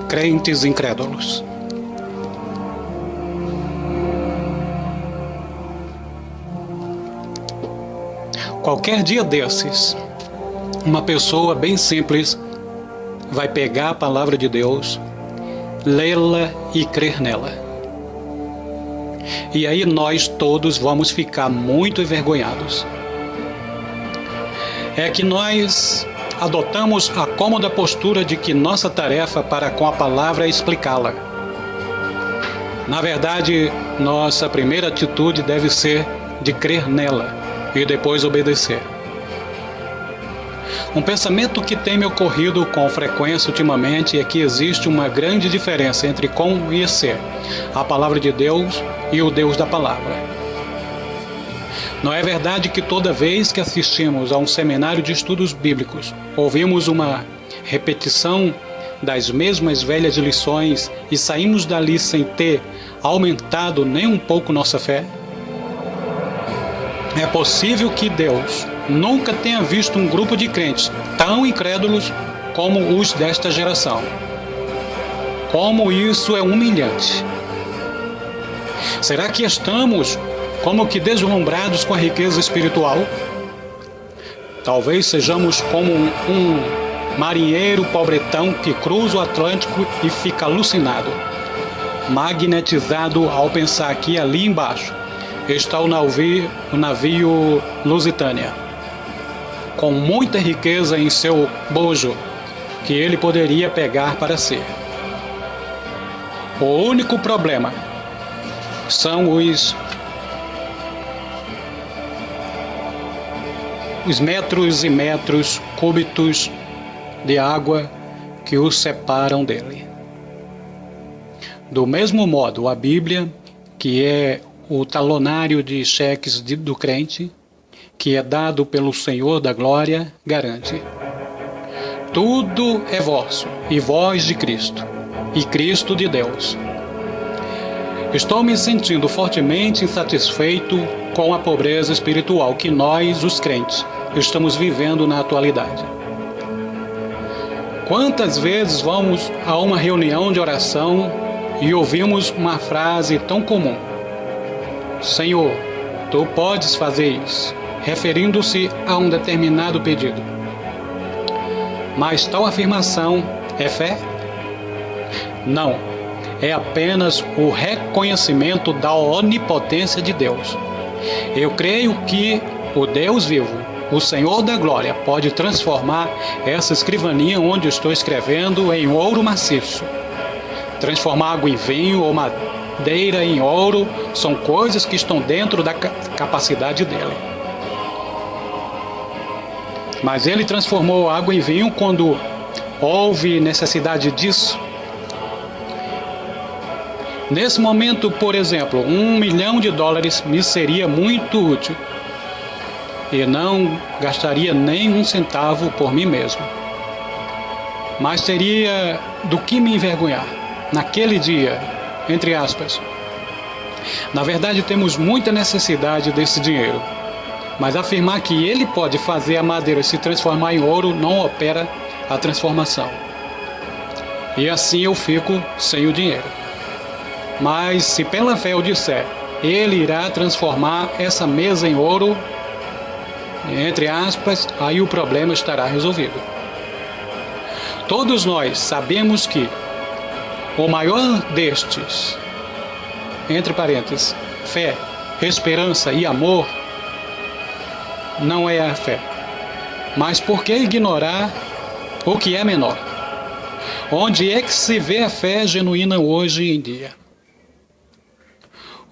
crentes incrédulos. Qualquer dia desses, uma pessoa bem simples vai pegar a palavra de Deus, lê-la e crer nela. E aí nós todos vamos ficar muito envergonhados. É que nós adotamos a cômoda postura de que nossa tarefa para com a palavra é explicá-la. Na verdade, nossa primeira atitude deve ser de crer nela e depois obedecer. Um pensamento que tem me ocorrido com frequência ultimamente é que existe uma grande diferença entre conhecer a palavra de Deus e o Deus da palavra. Não é verdade que toda vez que assistimos a um seminário de estudos bíblicos, ouvimos uma repetição das mesmas velhas lições e saímos dali sem ter aumentado nem um pouco nossa fé? É possível que Deus nunca tenha visto um grupo de crentes tão incrédulos como os desta geração. Como isso é humilhante! Será que estamos como que deslumbrados com a riqueza espiritual? Talvez sejamos como um marinheiro pobretão que cruza o Atlântico e fica alucinado, magnetizado ao pensar que ali embaixo está o navio Lusitânia, com muita riqueza em seu bojo que ele poderia pegar para si. O único problema são os metros e metros cúbitos de água que os separam dele. Do mesmo modo, a Bíblia, que é o talonário de cheques do crente, que é dado pelo Senhor da Glória, garante: tudo é vosso, e vós de Cristo, e Cristo de Deus. Estou me sentindo fortemente insatisfeito com a pobreza espiritual que nós, os crentes, estamos vivendo na atualidade. Quantas vezes vamos a uma reunião de oração e ouvimos uma frase tão comum: Senhor, tu podes fazer isso, referindo-se a um determinado pedido. Mas tal afirmação é fé? Não, é apenas o reconhecimento da onipotência de Deus. Eu creio que o Deus vivo, o Senhor da Glória, pode transformar essa escrivaninha onde estou escrevendo em ouro maciço. Transformar água em vinho ou madeira em ouro são coisas que estão dentro da capacidade dele. Mas ele transformou água em vinho quando houve necessidade disso. Nesse momento, por exemplo, $1 milhão me seria muito útil e não gastaria nem um centavo por mim mesmo. Mas teria do que me envergonhar naquele dia, entre aspas. Na verdade, temos muita necessidade desse dinheiro, mas afirmar que ele pode fazer a madeira se transformar em ouro não opera a transformação. E assim eu fico sem o dinheiro. Mas se pela fé eu disser, ele irá transformar essa mesa em ouro, entre aspas, aí o problema estará resolvido. Todos nós sabemos que o maior destes, entre parênteses, fé, esperança e amor, não é a fé. Mas por que ignorar o que é menor? Onde é que se vê a fé genuína hoje em dia?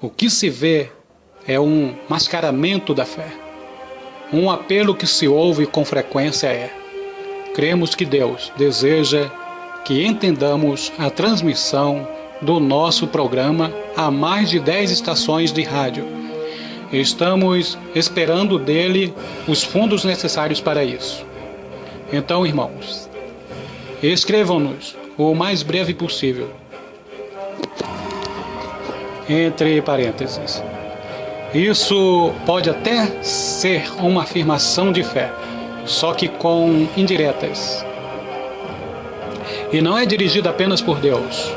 O que se vê é um mascaramento da fé. Um apelo que se ouve com frequência é: cremos que Deus deseja que entendamos a transmissão do nosso programa a mais de 10 estações de rádio. Estamos esperando dele os fundos necessários para isso. Então, irmãos, escrevam-nos o mais breve possível. Entre parênteses. Isso pode até ser uma afirmação de fé, só que com indiretas. e não é dirigida apenas por Deus.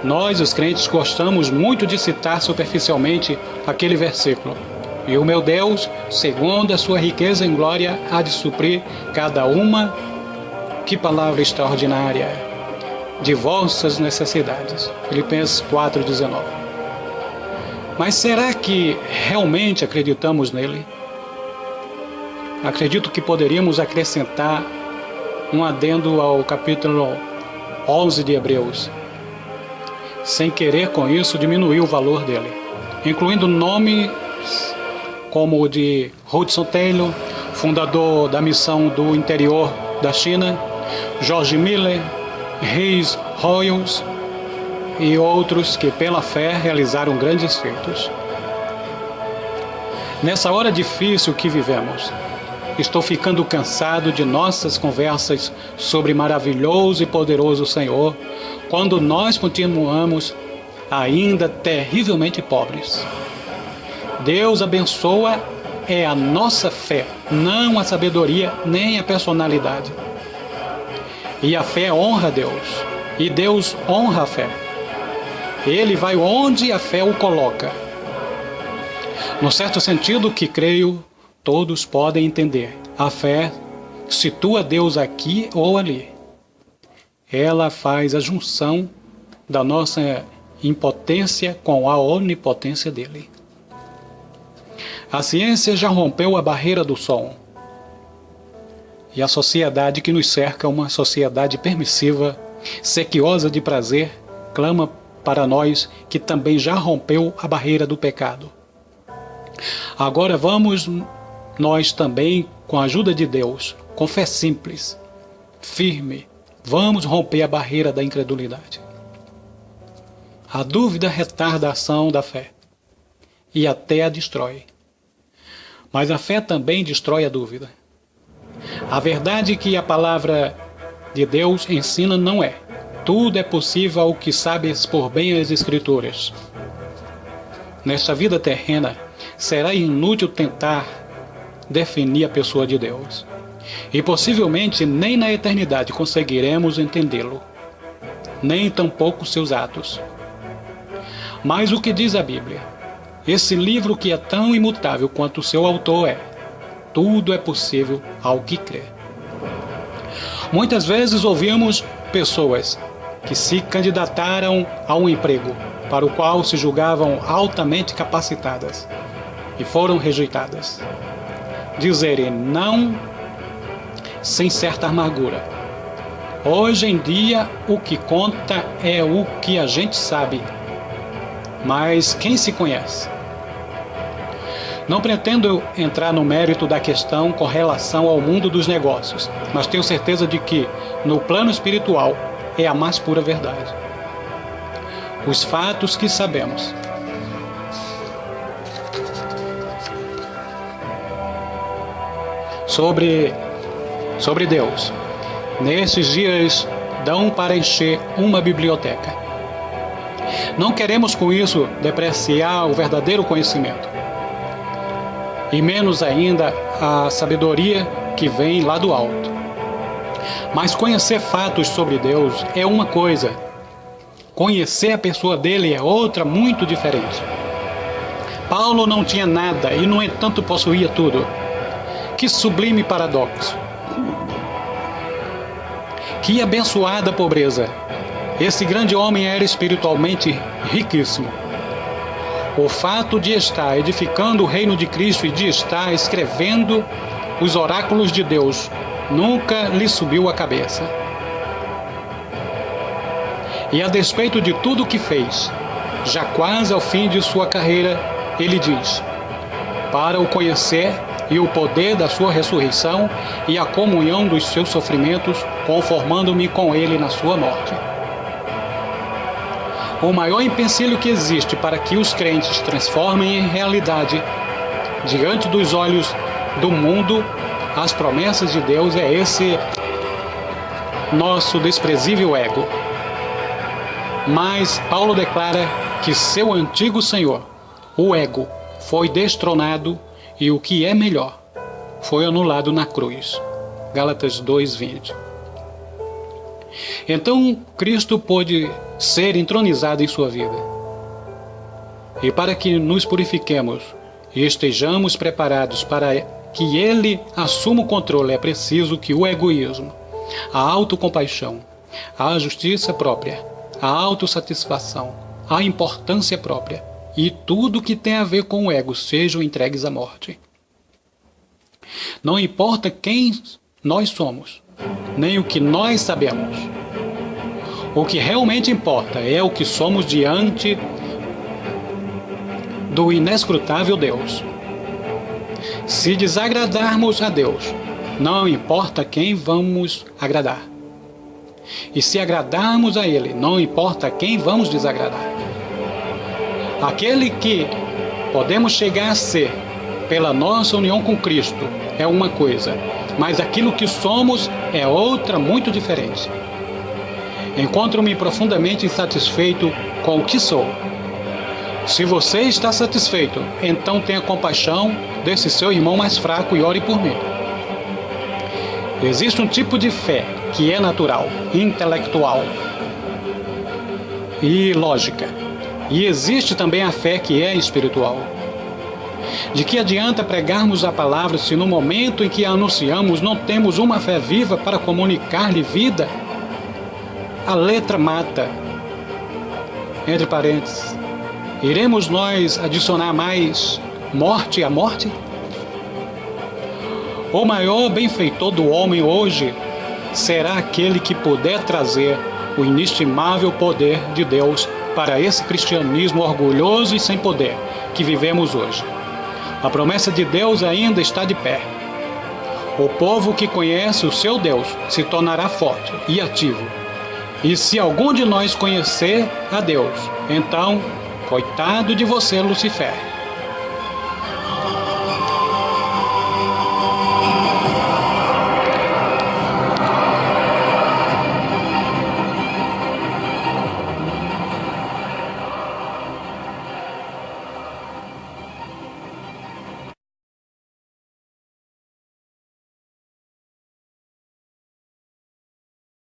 Nós, os crentes, gostamos muito de citar superficialmente aquele versículo. E o meu Deus, segundo a sua riqueza em glória, há de suprir cada uma, que palavra extraordinária, de vossas necessidades. Filipenses 4,19. Mas será que realmente acreditamos nele? Acredito que poderíamos acrescentar um adendo ao capítulo 11 de Hebreus, sem querer com isso diminuir o valor dele, incluindo nomes como o de Hudson Taylor, fundador da missão do interior da China, George Miller, Rees Royals e outros que pela fé realizaram grandes feitos. Nessa hora difícil que vivemos, estou ficando cansado de nossas conversas sobre maravilhoso e poderoso Senhor, quando nós continuamos ainda terrivelmente pobres. Deus abençoa é a nossa fé, não a sabedoria nem a personalidade. E a fé honra Deus, e Deus honra a fé. Ele vai onde a fé o coloca. No certo sentido que creio, todos podem entender. A fé situa Deus aqui ou ali. Ela faz a junção da nossa impotência com a onipotência dele. A ciência já rompeu a barreira do som. E a sociedade que nos cerca, uma sociedade permissiva, sequiosa de prazer, clama para nós que também já rompeu a barreira do pecado. Agora vamos nós também, com a ajuda de Deus, com fé simples, firme, vamos romper a barreira da incredulidade. A dúvida retarda a ação da fé e até a destrói. Mas a fé também destrói a dúvida. A verdade que a palavra de Deus ensina não é: tudo é possível ao que sabe expor bem as Escrituras. Nesta vida terrena, será inútil tentar definir a pessoa de Deus. E possivelmente nem na eternidade conseguiremos entendê-lo, nem tampouco seus atos. Mas o que diz a Bíblia? Esse livro que é tão imutável quanto o seu autor é: tudo é possível ao que crê. Muitas vezes ouvimos pessoas que se candidataram a um emprego para o qual se julgavam altamente capacitadas e foram rejeitadas dizerem não sem certa amargura. Hoje em dia o que conta é o que a gente sabe, mas quem se conhece? Não pretendo entrar no mérito da questão com relação ao mundo dos negócios, mas tenho certeza de que, no plano espiritual, é a mais pura verdade. Os fatos que sabemos. Sobre Deus, nesses dias, dão para encher uma biblioteca. Não queremos com isso depreciar o verdadeiro conhecimento, e menos ainda a sabedoria que vem lá do alto. Mas conhecer fatos sobre Deus é uma coisa, conhecer a pessoa dele é outra muito diferente. Paulo não tinha nada e, no entanto, possuía tudo. Que sublime paradoxo! Que abençoada pobreza! Esse grande homem era espiritualmente riquíssimo. O fato de estar edificando o reino de Cristo e de estar escrevendo os oráculos de Deus nunca lhe subiu à cabeça. E a despeito de tudo o que fez, já quase ao fim de sua carreira, ele diz: para o conhecer e o poder da sua ressurreição e a comunhão dos seus sofrimentos, conformando-me com ele na sua morte. O maior empecilho que existe para que os crentes transformem em realidade, diante dos olhos do mundo, as promessas de Deus é esse nosso desprezível ego. Mas Paulo declara que seu antigo senhor, o ego, foi destronado e o que é melhor, foi anulado na cruz. Gálatas 2:20. Então Cristo pôde ser entronizado em sua vida. E para que nos purifiquemos e estejamos preparados para que Ele assuma o controle, é preciso que o egoísmo, a autocompaixão, a justiça própria, a autossatisfação, a importância própria e tudo que tem a ver com o ego sejam entregues à morte. Não importa quem nós somos, nem o que nós sabemos. O que realmente importa é o que somos diante do inescrutável Deus. Se desagradarmos a Deus, não importa quem vamos agradar. E se agradarmos a Ele, não importa quem vamos desagradar. Aquele que podemos chegar a ser pela nossa união com Cristo é uma coisa, mas aquilo que somos é outra muito diferente. Encontro-me profundamente insatisfeito com o que sou. Se você está satisfeito, então tenha compaixão desse seu irmão mais fraco e ore por mim. Existe um tipo de fé que é natural, intelectual e lógica. E existe também a fé que é espiritual. De que adianta pregarmos a palavra se no momento em que a anunciamos não temos uma fé viva para comunicar-lhe vida? A letra mata. Entre parênteses, iremos nós adicionar mais morte à morte? O maior benfeitor do homem hoje será aquele que puder trazer o inestimável poder de Deus para esse cristianismo orgulhoso e sem poder que vivemos hoje. A promessa de Deus ainda está de pé. O povo que conhece o seu Deus se tornará forte e ativo. E se algum de nós conhecer a Deus, então, coitado de você, Lucifer.